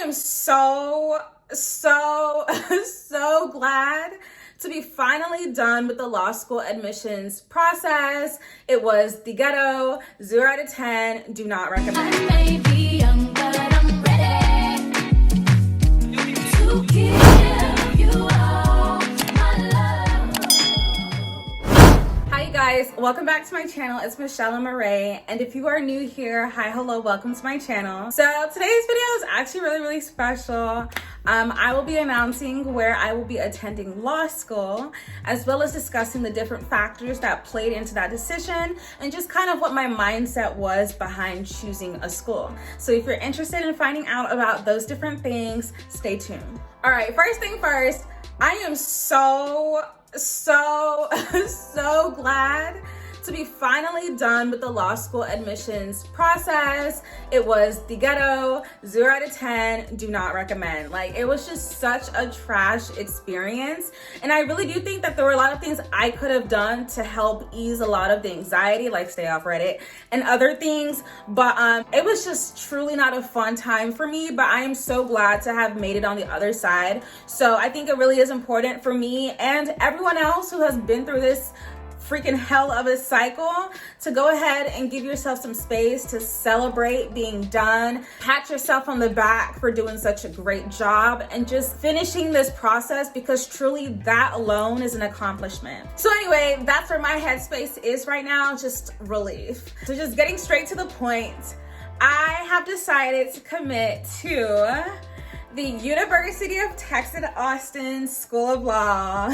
am so glad to be finally done with the law school admissions process. It was the ghetto, 0 out of 10, do not recommend. I may be young, but I'm ready to give you all my love. Hi you guys, welcome back to my channel. It's Michelle Amoré, and if you are new here, hi, hello, welcome to my channel. So today's video is actually really special. I will be announcing where I will be attending law school, as well as discussing the different factors that played into that decision and just kind of what my mindset was behind choosing a school. So if you're interested in finding out about those different things, stay tuned. All right, first thing first, I am so glad to be finally done with the law school admissions process. It was the ghetto, 0 out of 10, do not recommend. Like, it was just such a trash experience. And I really do think that there were a lot of things I could have done to help ease a lot of the anxiety, like stay off Reddit and other things. But it was just truly not a fun time for me, but I am so glad to have made it on the other side. So I think it really is important for me and everyone else who has been through this freaking hell of a cycle to go ahead and give yourself some space to celebrate being done, pat yourself on the back for doing such a great job and just finishing this process, because truly that alone is an accomplishment. So anyway, that's where my headspace is right now, just relief. So just getting straight to the point, I have decided to commit to the University of Texas Austin School of Law.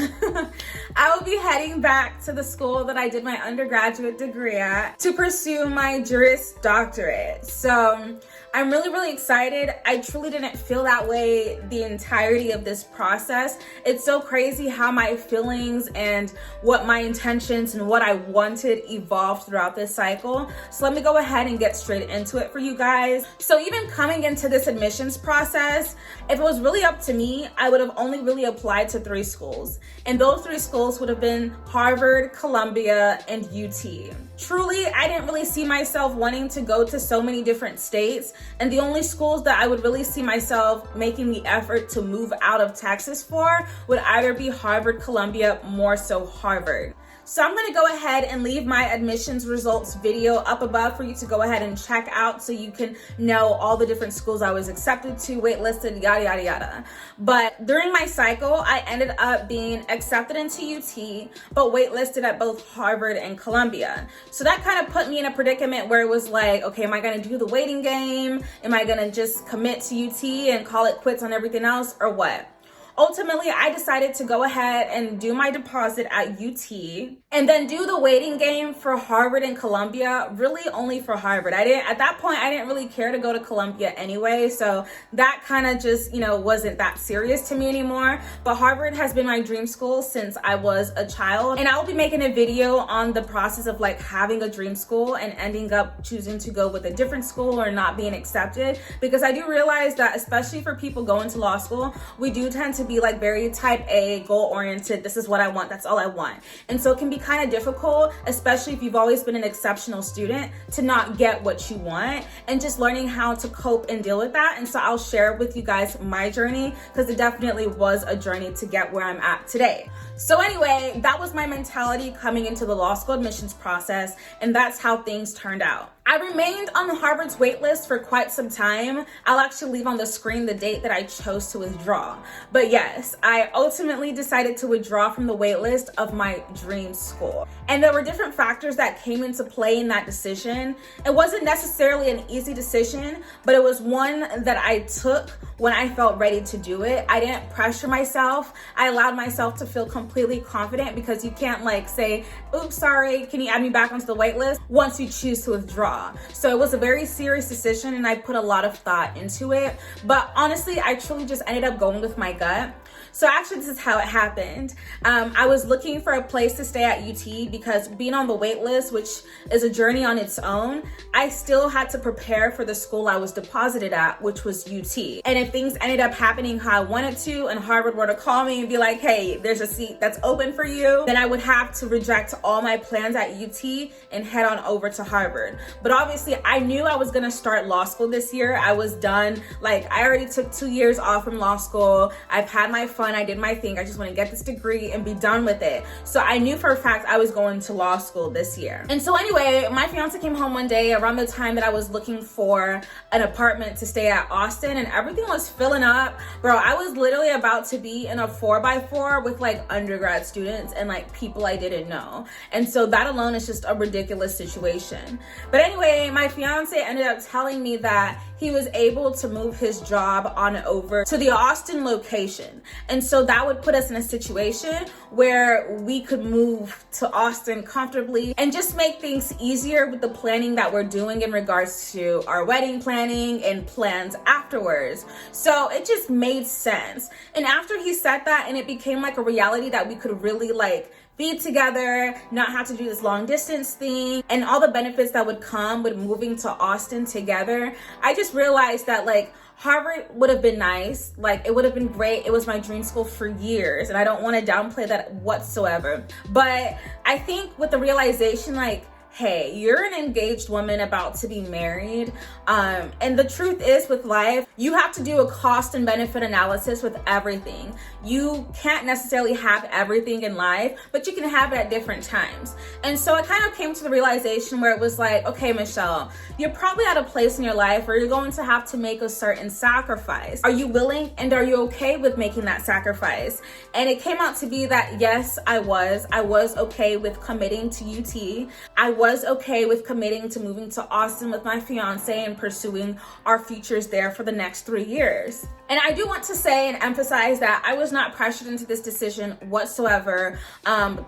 I will be heading back to the school that I did my undergraduate degree at to pursue my Juris Doctorate. So I'm really excited. I truly didn't feel that way the entirety of this process. It's so crazy how my feelings and what my intentions and what I wanted evolved throughout this cycle. So let me go ahead and get straight into it for you guys. So even coming into this admissions process, if it was really up to me, I would have only really applied to 3 schools. And those 3 schools would have been Harvard, Columbia, and UT. Truly, I didn't really see myself wanting to go to so many different states. And the only schools that I would really see myself making the effort to move out of Texas for would either be Harvard, Columbia, more so Harvard. So I'm gonna go ahead and leave my admissions results video up above for you to go ahead and check out so you can know all the different schools I was accepted to, waitlisted, yada yada. But during my cycle, I ended up being accepted into UT, but waitlisted at both Harvard and Columbia. So that kind of put me in a predicament where it was like, okay, am I gonna do the waiting game? Am I gonna just commit to UT and call it quits on everything else, or what? Ultimately, I decided to go ahead and do my deposit at UT and then do the waiting game for Harvard and Columbia, really only for Harvard. At that point, I didn't really care to go to Columbia anyway, so that kind of just, wasn't that serious to me anymore. But Harvard has been my dream school since I was a child, and I will be making a video on the process of like having a dream school and ending up choosing to go with a different school or not being accepted, because I do realize that especially for people going to law school, we do tend to be like very type A, goal oriented. This is what I want, that's all I want. And so it can be kind of difficult, especially if you've always been an exceptional student, to not get what you want, and just learning how to cope and deal with that. And so I'll share with you guys my journey, because it definitely was a journey to get where I'm at today. So anyway, that was my mentality coming into the law school admissions process, and that's how things turned out. I remained on Harvard's waitlist for quite some time. I'll actually leave on the screen the date that I chose to withdraw. But yes, I ultimately decided to withdraw from the waitlist of my dream school. And there were different factors that came into play in that decision. It wasn't necessarily an easy decision, but it was one that I took when I felt ready to do it. I didn't pressure myself. I allowed myself to feel completely confident, because you can't like say, oops, sorry, can you add me back onto the waitlist once you choose to withdraw. So it was a very serious decision, and I put a lot of thought into it. But honestly, I truly just ended up going with my gut. So actually, this is how it happened. I was looking for a place to stay at UT, because being on the wait list, which is a journey on its own, I still had to prepare for the school I was deposited at, which was UT. And if things ended up happening how I wanted to and Harvard were to call me and be like, hey, there's a seat that's open for you, then I would have to reject all my plans at UT and head on over to Harvard. But obviously I knew I was gonna start law school this year. I was done. Like, I already took 2 years off from law school. I've had my fun. I did my thing. I just want to get this degree and be done with it. So I knew for a fact I was going to law school this year. And so anyway, my fiance came home one day around the time that I was looking for an apartment to stay at Austin, and everything was filling up. Bro, I was literally about to be in a 4x4 with like undergrad students and like people I didn't know. And so that alone is just a ridiculous situation. But anyway, my fiance ended up telling me that he was able to move his job on over to the Austin location. And so that would put us in a situation where we could move to Austin comfortably and just make things easier with the planning that we're doing in regards to our wedding planning and plans afterwards. So it just made sense. And after he said that and it became like a reality that we could really like be together, not have to do this long distance thing, and all the benefits that would come with moving to Austin together, I just realized that like Harvard would have been nice. Like, it would have been great. It was my dream school for years, and I don't want to downplay that whatsoever. But I think with the realization, like, hey, you're an engaged woman about to be married. And the truth is with life, you have to do a cost and benefit analysis with everything. You can't necessarily have everything in life, but you can have it at different times. And so I kind of came to the realization where it was like, okay, Michelle, you're probably at a place in your life where you're going to have to make a certain sacrifice. Are you willing and are you okay with making that sacrifice? And it came out to be that yes, I was okay with committing to UT. I was okay with committing to moving to Austin with my fiance and pursuing our futures there for the next 3 years. And I do want to say and emphasize that I was not pressured into this decision whatsoever.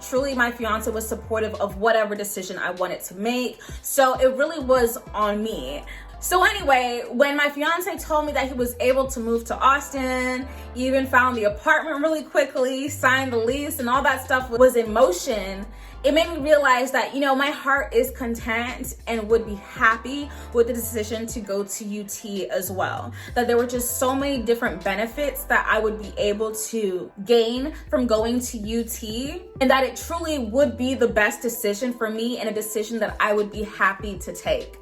Truly, my fiance was supportive of whatever decision I wanted to make. So it really was on me. So anyway, when my fiance told me that he was able to move to Austin, even found the apartment really quickly, signed the lease, and all that stuff was in motion, it made me realize that, you know, my heart is content and would be happy with the decision to go to UT as well. That there were just so many different benefits that I would be able to gain from going to UT, and that it truly would be the best decision for me and a decision that I would be happy to take.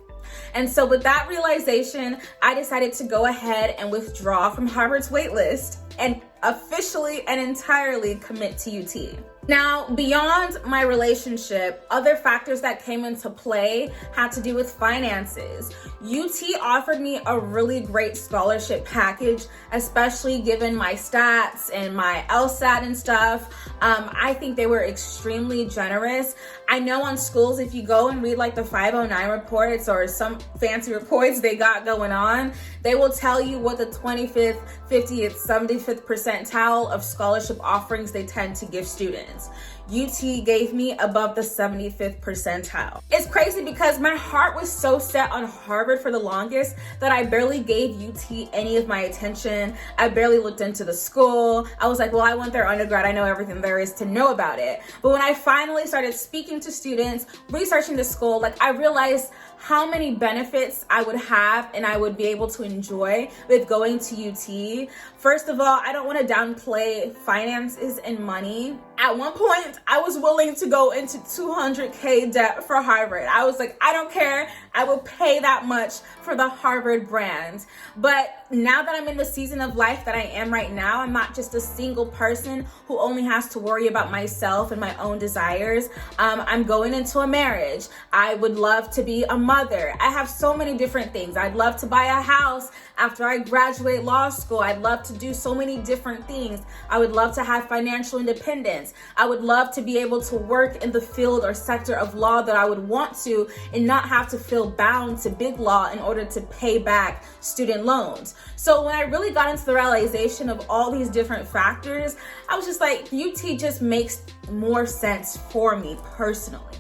And so with that realization, I decided to go ahead and withdraw from Harvard's waitlist and officially and entirely commit to UT. Now, beyond my relationship, other factors that came into play had to do with finances. UT offered me a really great scholarship package, especially given my stats and my LSAT and stuff. I think they were extremely generous. I know on schools, if you go and read like the 509 reports or some fancy reports they got going on, they will tell you what the 25th, 50th, 75th percentile of scholarship offerings they tend to give students. UT gave me above the 75th percentile. It's crazy because my heart was so set on Harvard for the longest that I barely gave UT any of my attention. I barely looked into the school. I was like, well, I went there undergrad. I know everything there is to know about it. But when I finally started speaking to students, researching the school, like I realized how many benefits I would have and I would be able to enjoy with going to UT. First of all, I don't want to downplay finances and money. At one point, I was willing to go into $200K debt for Harvard. I was like, I don't care. I will pay that much for the Harvard brand. But now that I'm in the season of life that I am right now, I'm not just a single person who only has to worry about myself and my own desires. I'm going into a marriage. I would love to be a mother. I have so many different things. I'd love to buy a house after I graduate law school. I'd love to do so many different things. I would love to have financial independence. I would love to be able to work in the field or sector of law that I would want to and not have to feel bound to big law in order to pay back student loans. So when I really got into the realization of all these different factors, I was just like, UT just makes more sense for me personally.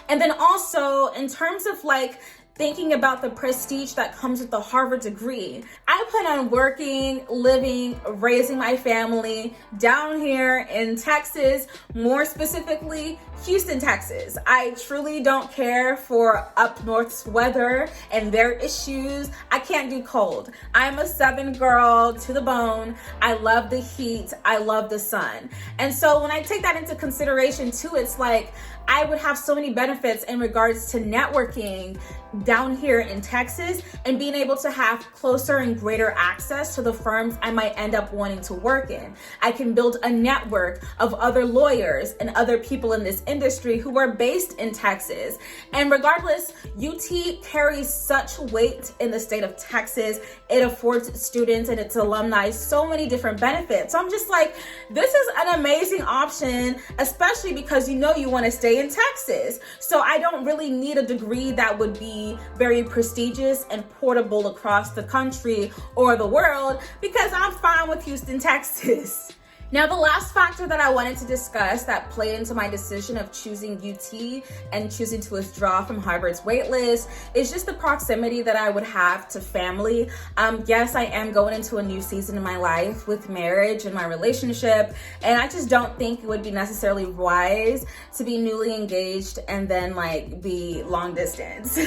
And then also in terms of like thinking about the prestige that comes with the Harvard degree. I plan on working, living, raising my family down here in Texas, more specifically, Houston, Texas. I truly don't care for up north's weather and their issues. I can't do cold. I'm a Southern girl to the bone. I love the heat. I love the sun. And so when I take that into consideration too, it's like I would have so many benefits in regards to networking down here in Texas and being able to have closer and greater access to the firms I might end up wanting to work in. I can build a network of other lawyers and other people in this industry who are based in Texas. And regardless, UT carries such weight in the state of Texas. It affords its students and its alumni so many different benefits. So I'm just like, this is an amazing option, especially because you know you want to stay in Texas. So I don't really need a degree that would be very prestigious and portable across the country or the world, because I'm fine with Houston, Texas. Now, the last factor that I wanted to discuss that played into my decision of choosing UT and choosing to withdraw from Harvard's waitlist is just the proximity that I would have to family. Yes, I am going into a new season in my life with marriage and my relationship, and I just don't think it would be necessarily wise to be newly engaged and then like be long distance.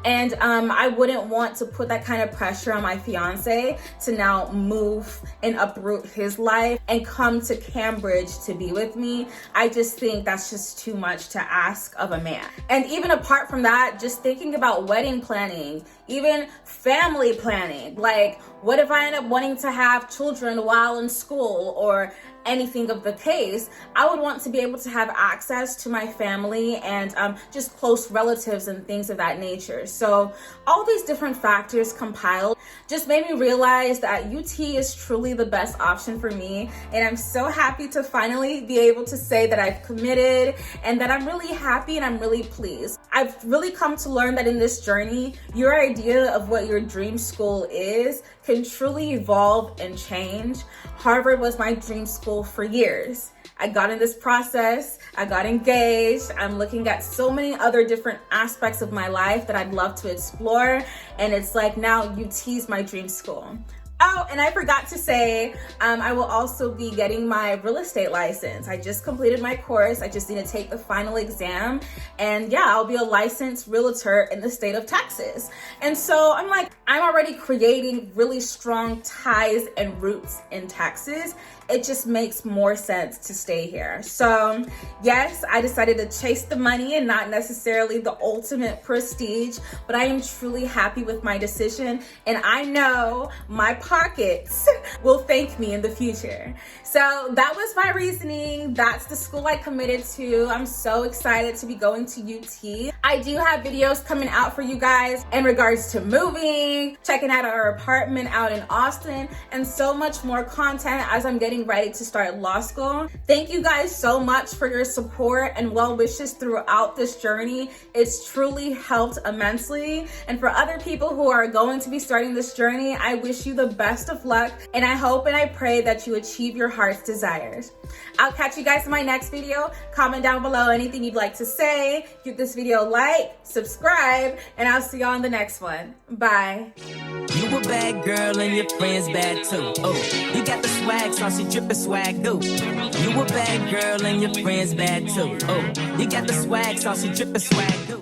And I wouldn't want to put that kind of pressure on my fiance to now move and uproot his life and come to Cambridge to be with me. I just think that's just too much to ask of a man. And even apart from that, just thinking about wedding planning, even family planning, like what if I end up wanting to have children while in school or anything of the case, I would want to be able to have access to my family and just close relatives and things of that nature. So all these different factors compiled just made me realize that UT is truly the best option for me. And I'm so happy to finally be able to say that I've committed and that I'm really happy and I'm really pleased. I've really come to learn that in this journey, your idea of what your dream school is can truly evolve and change. Harvard was my dream school for years. I got in this process, I got engaged, I'm looking at so many other different aspects of my life that I'd love to explore, and it's like now UT is my dream school. Oh, and I forgot to say, I will also be getting my real estate license. I just completed my course. I just need to take the final exam. And yeah, I'll be a licensed realtor in the state of Texas. And so I'm like, I'm already creating really strong ties and roots in Texas. It just makes more sense to stay here. So yes, I decided to chase the money and not necessarily the ultimate prestige, but I am truly happy with my decision. And I know my pockets will thank me in the future. So that was my reasoning. That's the school I committed to. I'm so excited to be going to UT. I do have videos coming out for you guys in regards to moving, checking out our apartment out in Austin, and so much more content as I'm getting ready to start law school. Thank you guys so much for your support and well wishes throughout this journey. It's truly helped immensely. And for other people who are going to be starting this journey, I wish you the best of luck, and I hope and I pray that you achieve your heart's desires. I'll catch you guys in my next video. Comment down below anything you'd like to say. Give this video a like, subscribe, and I'll see y'all in the next one. Bye. You a bad girl and your friends bad too. Oh, you got the swag, saucy drippin' swag do. You a bad girl and your friends bad too. Oh, you got the swag, saucy drippin' swag do.